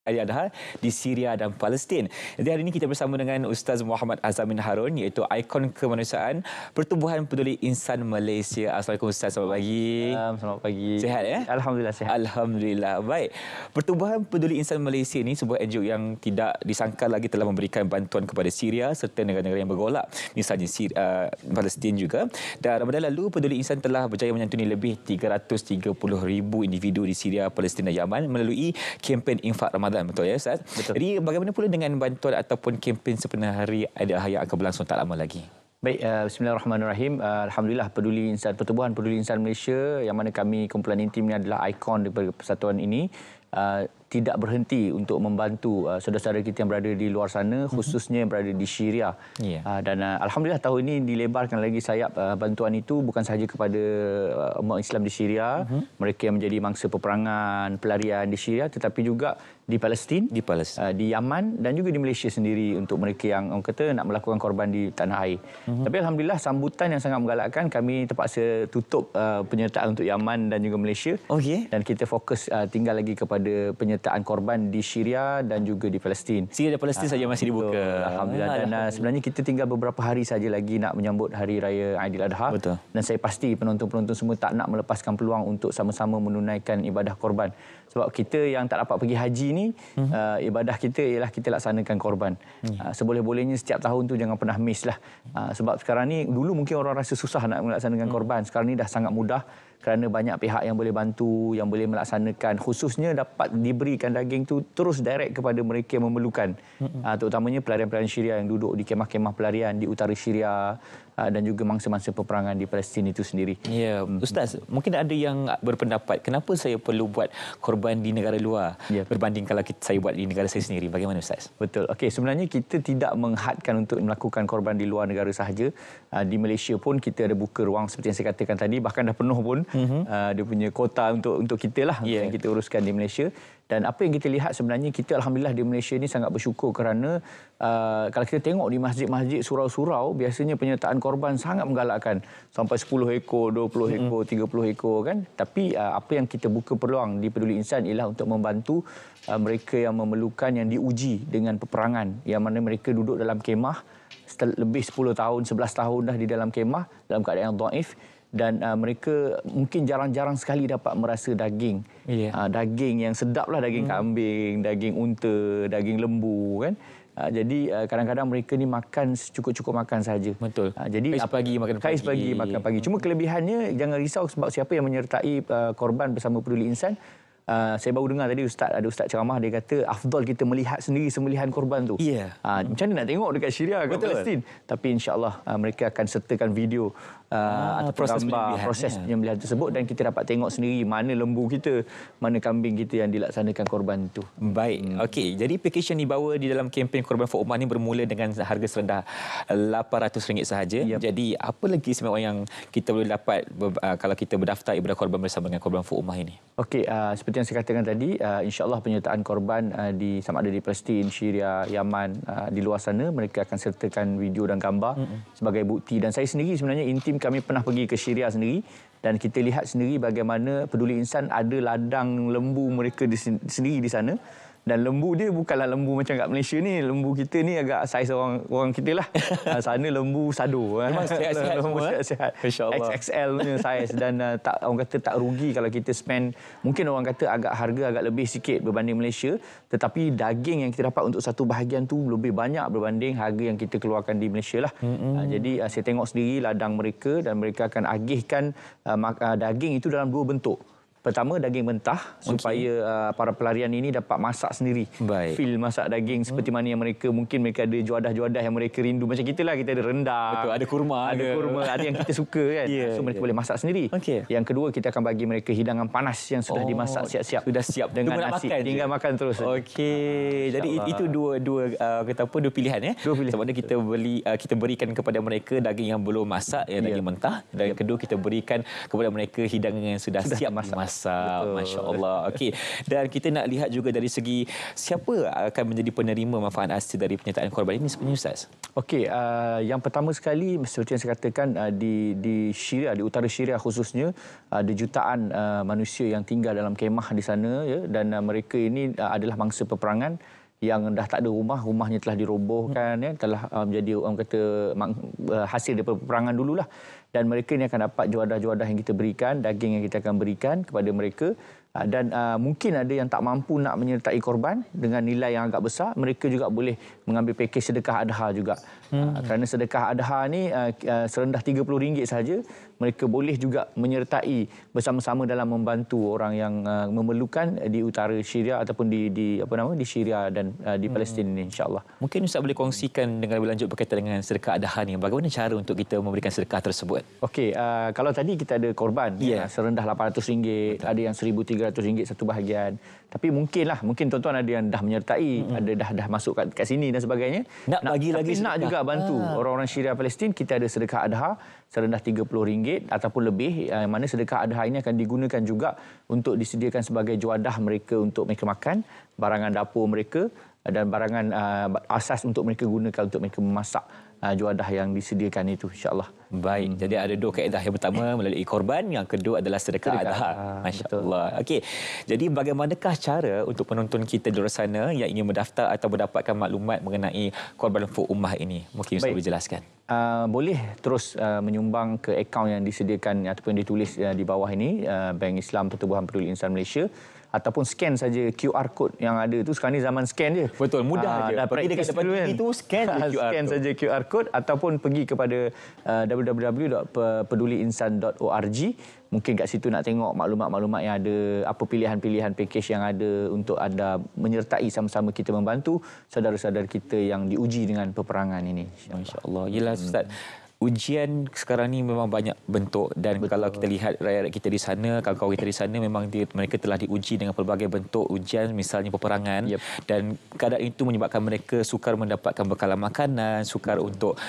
Aidiladha di Syria dan Palestin. Jadi hari ini kita bersama dengan Ustaz Muhammad Azamin Harun, iaitu ikon kemanusiaan Pertubuhan Peduli Insan Malaysia. Assalamualaikum Ustaz, selamat pagi. Selamat pagi. Sihat ya? Alhamdulillah sihat. Alhamdulillah. Baik. Pertubuhan Peduli Insan Malaysia ini sebuah NGO yang tidak disangka lagi telah memberikan bantuan kepada Syria serta negara-negara yang bergolak, misalnya Palestin juga. Dan Ramadan lalu Peduli Insan telah berjaya menyantuni lebih 330,000 individu di Syria, Palestin dan Yaman melalui kempen infak Ramadan. Betul ya Ustaz? Betul. Jadi bagaimana pula dengan bantuan ataupun kempen sepenuh hari Aidiladha yang akan berlangsung tak lama lagi? Baik, bismillahirrahmanirrahim. Alhamdulillah Pertubuhan Peduli Insan Malaysia yang mana kami kumpulan intim ini adalah ikon daripada persatuan ini tidak berhenti untuk membantu saudara-saudara kita yang berada di luar sana, khususnya yang berada di Syria. Dan alhamdulillah tahun ini dilebarkan lagi sayap bantuan itu bukan sahaja kepada umat Islam di Syria, mereka yang menjadi mangsa peperangan, pelarian di Syria, tetapi juga di Palestin, di Yaman dan juga di Malaysia sendiri untuk mereka yang orang kata nak melakukan korban di tanah air. Tapi alhamdulillah sambutan yang sangat menggalakkan, kami terpaksa tutup penyertaan untuk Yaman dan juga Malaysia. Dan kita fokus tinggal lagi kepada penyertaan korban di Syria dan juga di Palestin. Syria dan Palestin saja masih dibuka. Alhamdulillah. Dan sebenarnya kita tinggal beberapa hari saja lagi nak menyambut Hari Raya Aidiladha. Dan saya pasti penonton-penonton semua tak nak melepaskan peluang untuk sama-sama menunaikan ibadah korban. Sebab kita yang tak dapat pergi haji ni, ibadah kita ialah kita laksanakan korban. Seboleh-bolehnya setiap tahun tu jangan pernah miss lah. Sebab sekarang ni, dulu mungkin orang rasa susah nak melaksanakan korban. Sekarang ni dah sangat mudah kerana banyak pihak yang boleh bantu, yang boleh melaksanakan. Khususnya dapat diberikan daging tu terus direct kepada mereka yang memerlukan. Terutamanya pelarian-pelarian Syria yang duduk di kemah-kemah pelarian di utara Syria dan juga mangsa-mangsa peperangan di Palestin itu sendiri. Ya, Ustaz, mungkin ada yang berpendapat kenapa saya perlu buat korban di negara luar berbanding kalau saya buat di negara saya sendiri. Bagaimana Ustaz? Betul. Okey, sebenarnya kita tidak menghadkan untuk melakukan korban di luar negara sahaja. Di Malaysia pun kita ada buka ruang seperti yang saya katakan tadi, bahkan dah penuh pun dia punya kota untuk kita lah yang kita uruskan di Malaysia. Dan apa yang kita lihat sebenarnya, kita alhamdulillah di Malaysia ni sangat bersyukur kerana kalau kita tengok di masjid-masjid, surau-surau, biasanya penyertaan korban sangat menggalakkan. Sampai 10 ekor, 20 ekor, 30 ekor kan. Tapi apa yang kita buka peluang di Peduli Insan ialah untuk membantu mereka yang memerlukan, yang diuji dengan peperangan, yang mana mereka duduk dalam kemah lebih 10 tahun, 11 tahun dah di dalam kemah dalam keadaan yang dhaif. Dan mereka mungkin jarang-jarang sekali dapat merasa daging. Daging yang sedap lah, daging kambing, daging unta, daging lembu kan. Jadi kadang-kadang mereka ni makan cukup-cukup makan saja. Betul. Jadi kais pagi makan pagi. Kais pagi makan pagi. Cuma kelebihannya jangan risau sebab siapa yang menyertai korban bersama Peduli Insan. Saya baru dengar tadi ada ustaz ceramah, dia kata afdal kita melihat sendiri sembelihan korban tu. Macam mana nak tengok dekat Syria, kat Palestin. Tapi insya-Allah mereka akan sertakan video atau proses penyembelihan tersebut dan kita dapat tengok sendiri mana lembu kita, mana kambing kita yang dilaksanakan korban itu. Baik. Okey, jadi pakej yang dibawa di dalam kempen Korban for Ummah ni bermula dengan harga serendah RM800 sahaja. Jadi apa lagi sebenarnya yang kita boleh dapat kalau kita berdaftar ibadah korban bersama dengan Korban for Ummah ini? Okey, seperti yang saya katakan tadi, insya-Allah penyertaan korban sama ada di Palestin, Syria, Yaman, di luar sana mereka akan sertakan video dan gambar sebagai bukti. Dan saya sendiri sebenarnya intim kami pernah pergi ke Syria sendiri dan kita lihat sendiri bagaimana Peduli Insan ada ladang lembu mereka sendiri di sana. Dan lembu dia bukanlah lembu macam kat Malaysia ni. Lembu kita ni agak saiz orang kita lah. Sana lembu sado. Memang sihat-sihat semua. Sihat-sihat. XXL punya saiz. Dan orang kata tak rugi kalau kita spend. Mungkin orang kata harga agak lebih sikit berbanding Malaysia. Tetapi daging yang kita dapat untuk satu bahagian tu lebih banyak berbanding harga yang kita keluarkan di Malaysia lah. Jadi saya tengok sendiri ladang mereka dan mereka akan agihkan daging itu dalam dua bentuk. Pertama, daging mentah supaya para pelarian ini dapat masak sendiri. Feel masak daging seperti mana yang mereka ada juadah-juadah yang mereka rindu. Macam kita lah, kita ada rendang. Betul, ada kurma. Ada yang kita suka kan. So mereka boleh masak sendiri. Yang kedua, kita akan bagi mereka hidangan panas yang sudah dimasak siap-siap. Sudah siap dengan nasi. Tinggal makan terus. Jadi itu dua pilihan ya. Sebab kita berikan kepada mereka daging yang belum masak, daging mentah. Dan yang kedua, kita berikan kepada mereka hidangan yang sudah siap masak. masak. Masya-Allah. Okey. Dan kita nak lihat juga dari segi siapa akan menjadi penerima manfaat asli dari penyertaan korban ini sebenarnya Ustaz? Okey, yang pertama sekali seperti yang saya katakan, di Syria, di utara Syria khususnya, ada jutaan manusia yang tinggal dalam kemah di sana, ya, dan mereka ini adalah mangsa peperangan yang dah tak ada rumahnya telah dirobohkan, ya, telah menjadi orang kata hasil daripada peperangan dululah. Dan mereka ini akan dapat juadah-juadah yang kita berikan, daging yang kita akan berikan kepada mereka. Dan mungkin ada yang tak mampu nak menyertai korban dengan nilai yang agak besar, mereka juga boleh mengambil pakej sedekah adha juga. Kerana sedekah adha ni serendah RM30 saja, mereka boleh juga menyertai bersama-sama dalam membantu orang yang memerlukan di utara Syria ataupun di Syria dan di Palestin ini, insya-Allah. Mungkin Ustaz boleh kongsikan dengan lebih lanjut berkaitan dengan sedekah adha ni. Bagaimana cara untuk kita memberikan sedekah tersebut? Okey, kalau tadi kita ada korban serendah RM800, ada yang RM1,300 satu bahagian. Tapi mungkin tuan-tuan ada yang dah menyertai, ada dah masuk kat sini dan sebagainya. Nak bagi lagi sedekah. Nak juga bantu orang-orang Syria Palestin. Kita ada sedekah adha serendah RM30 ataupun lebih, mana sedekah adha ini akan digunakan juga untuk disediakan sebagai juadah mereka untuk mereka makan, barangan dapur mereka dan barangan asas untuk mereka gunakan untuk mereka memasak juadah yang disediakan itu, insya-Allah. Baik, jadi ada dua kaedah. Yang pertama melalui korban, yang kedua adalah sedekah adha. Masya-Allah. Okey. Jadi bagaimanakah cara untuk penonton kita di luar sana yang ingin mendaftar atau mendapatkan maklumat mengenai korban Fuk Ummah ini? Mungkin Ustaz boleh jelaskan. Boleh terus menyumbang ke akaun yang disediakan ataupun ditulis di bawah ini, Bank Islam Pertubuhan Peduli Insan Malaysia, ataupun scan saja QR code yang ada tu. Sekarang ni zaman scan je. Betul, mudah je. Pergi dekat depan itu scan je QR scan saja QR code ataupun pergi kepada www.peduliinsan.org. Mungkin kat situ nak tengok maklumat-maklumat yang ada, apa pilihan-pilihan pakej yang ada untuk anda menyertai sama-sama kita membantu saudara-saudara kita yang diuji dengan peperangan ini. Masya-Allah. Yalah Ustaz. Ujian sekarang ni memang banyak bentuk dan kalau kita lihat rakyat kita di sana, kawan-kawan kita di sana memang mereka telah diuji dengan pelbagai bentuk ujian, misalnya peperangan, dan keadaan itu menyebabkan mereka sukar mendapatkan bekalan makanan, sukar untuk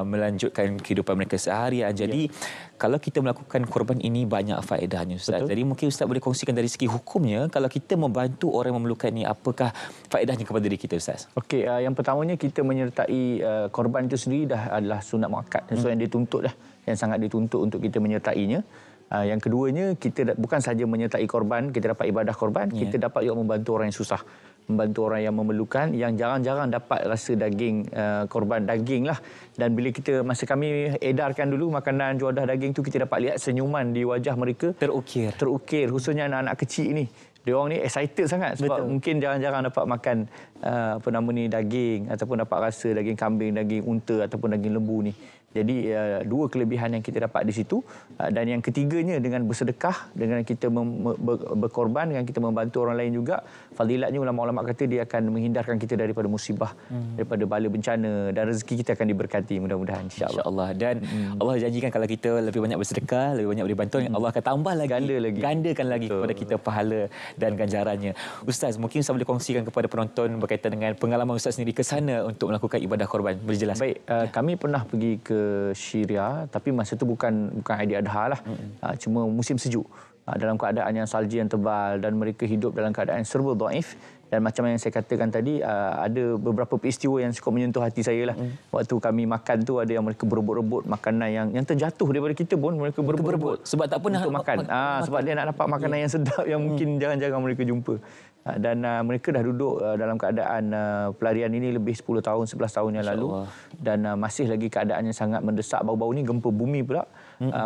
melanjutkan kehidupan mereka seharian. Jadi kalau kita melakukan korban ini banyak faedahnya Ustaz. Jadi mungkin Ustaz boleh kongsikan dari segi hukumnya, kalau kita membantu orang yang memerlukan ini, apakah faedahnya kepada diri kita Ustaz? Okey, yang pertamanya kita menyertai korban itu sendiri dah adalah sunat muakkad. So yang dituntut dah, yang sangat dituntut untuk kita menyertainya. Yang keduanya, kita bukan saja menyertai korban, kita dapat ibadah korban, kita dapat juga membantu orang yang susah, membantu orang yang memerlukan, yang jarang-jarang dapat rasa daging korban daging lah. Dan bila masa kami edarkan dulu makanan juadah daging tu, kita dapat lihat senyuman di wajah mereka terukir, khususnya anak-anak kecil ni. Dia orang ni excited sangat sebab mungkin jarang-jarang dapat makan daging ataupun dapat rasa daging kambing, daging unta ataupun daging lembu ni. Jadi dua kelebihan yang kita dapat di situ. Dan yang ketiganya, dengan bersedekah, dengan kita berkorban, dengan kita membantu orang lain juga, fadilatnya ulama-ulama kata dia akan menghindarkan kita daripada musibah, daripada bala bencana, dan rezeki kita akan diberkati mudah-mudahan, insya-Allah. Dan Allah janjikan kalau kita lebih banyak bersedekah, lebih banyak beri bantuan, Allah akan tambah lagi, gandakan lagi kepada kita pahala dan ganjarannya. Ustaz, mungkin Ustaz boleh kongsikan kepada penonton berkaitan dengan pengalaman Ustaz sendiri ke sana untuk melakukan ibadah korban. Boleh jelaskan? Baik, kami pernah pergi ke Syria, tapi masa itu bukan Aidil Adha lah. Cuma musim sejuk, dalam keadaan yang salji yang tebal, dan mereka hidup dalam keadaan serba dhaif. Dan macam yang saya katakan tadi, ada beberapa peristiwa yang cukup menyentuh hati saya lah. Waktu kami makan tu, ada yang mereka berebut-rebut makanan yang terjatuh daripada kita pun, mereka berebut-rebut sebab tak pernah untuk makan. Sebab dia nak dapat makanan yang sedap yang mungkin jarang-jarang mereka jumpa. Dan mereka dah duduk dalam keadaan pelarian ini lebih 10 tahun, 11 tahun yang lalu. Dan masih lagi keadaannya sangat mendesak. Baru-baru ni gempa bumi pula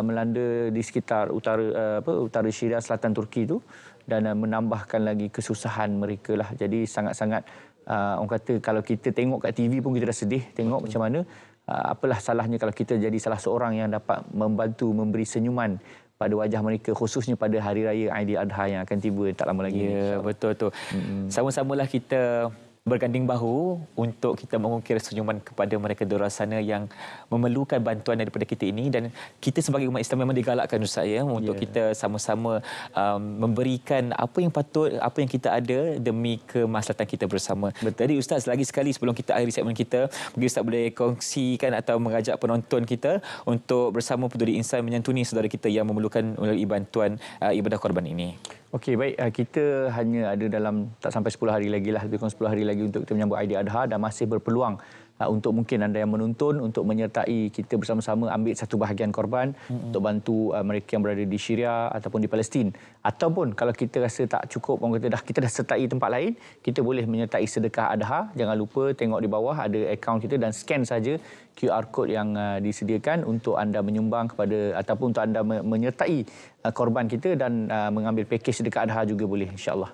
melanda di sekitar utara Syria, selatan Turki itu, dan menambahkan lagi kesusahan mereka lah. Jadi sangat-sangat orang kata, kalau kita tengok kat TV pun kita dah sedih tengok macam mana. Apalah salahnya kalau kita jadi salah seorang yang dapat membantu memberi senyuman pada wajah mereka, khususnya pada hari raya Aidil Adha yang akan tiba tak lama lagi. Ya, betul tu. Sama-samalah kita berganding bahu untuk kita mengukir senyuman kepada mereka di luar sana yang memerlukan bantuan daripada kita ini, dan kita sebagai umat Islam memang digalakkan Ustaz ya untuk kita sama-sama memberikan apa yang patut, apa yang kita ada demi kemaslahatan kita bersama. Jadi Ustaz, lagi sekali sebelum kita akhiri segmen kita, mungkin Ustaz boleh kongsikan atau mengajak penonton kita untuk bersama Peduli Insan menyantuni saudara kita yang memerlukan melalui bantuan ibadah korban ini. Okey, baik. Kita hanya ada dalam tak sampai 10 hari lagi lah, lebih kurang 10 hari lagi untuk kita menyambut Aidiladha, dan masih berpeluang untuk mungkin anda yang menonton untuk menyertai kita bersama-sama ambil satu bahagian korban untuk bantu mereka yang berada di Syria ataupun di Palestin. Ataupun kalau kita rasa tak cukup, orang kata kita dah sertai tempat lain, kita boleh menyertai sedekah Adha. Jangan lupa tengok di bawah ada akaun kita dan scan saja QR code yang disediakan untuk anda menyumbang kepada ataupun untuk anda menyertai korban kita dan mengambil pakej sedekah Adha juga boleh, insya-Allah.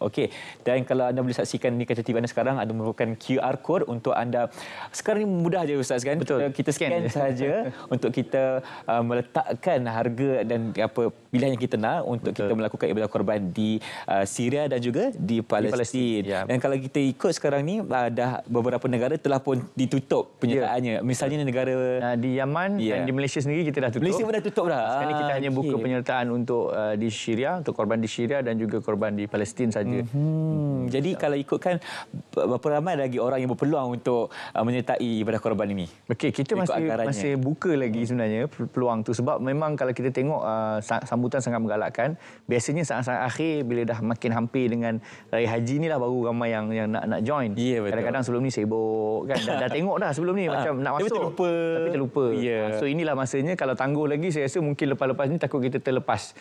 Okey, dan kalau anda boleh saksikan di kaca TV anda sekarang, ada merupakan QR code untuk anda. Sekarang ni mudah je Ustaz kan? Betul. Kita scan saja untuk kita meletakkan harga dan apa pilihan yang kita nak untuk kita melakukan ibadah korban di Syria dan juga di Palestin. Ya. Dan kalau kita ikut sekarang ni dah beberapa negara telah pun ditutup penyertaannya. Misalnya negara di Yaman dan di Malaysia sendiri kita dah tutup. Malaysia pun dah tutup dah. Sekarang ni kita hanya buka penyertaan untuk di Syria, untuk korban di Syria dan juga korban di Palestin saja. Jadi kalau ikutkan, berapa ramai lagi orang yang berpeluang untuk menyertai ibadah korban ini? Okey, kita masih buka lagi sebenarnya peluang tu, sebab memang kalau kita tengok sambutan sangat menggalakkan. Biasanya saat-saat akhir bila dah makin hampir dengan raya haji ni lah baru ramai yang nak join. Yeah, kadang-kadang sebelum ni sibuk kan, dah tengok dah sebelum ni macam nak masuk tapi terlupa. So inilah masanya, kalau tangguh lagi saya rasa mungkin lepas-lepas ni takut kita terlepas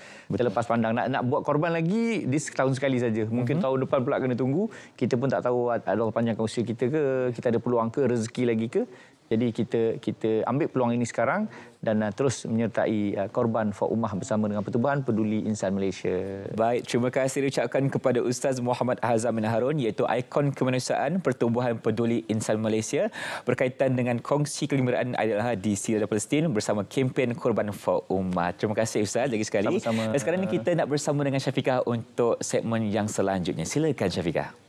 pandang. Nak buat korban lagi di setahun sekali saja. Mungkin tahun depan pula kena tunggu. Kita pun tak tahu Allah panjangkan usia kita ke, kita ada peluang ke, rezeki lagi ke. Jadi kita ambil peluang ini sekarang dan terus menyertai korban for ummah bersama dengan Pertubuhan Peduli Insan Malaysia. Baik, terima kasih diucapkan kepada Ustaz Muhammad Hazam bin Harun, iaitu ikon kemanusiaan Pertubuhan Peduli Insan Malaysia, berkaitan dengan kongsi kegembiraan Aidiladha di Syria dan Palestin bersama kempen Korban for Ummah. Terima kasih Ustaz lagi sekali. Sama-sama. Dan sekarang ni kita nak bersama dengan Syafiqah untuk segmen yang selanjutnya. Silakan Syafiqah.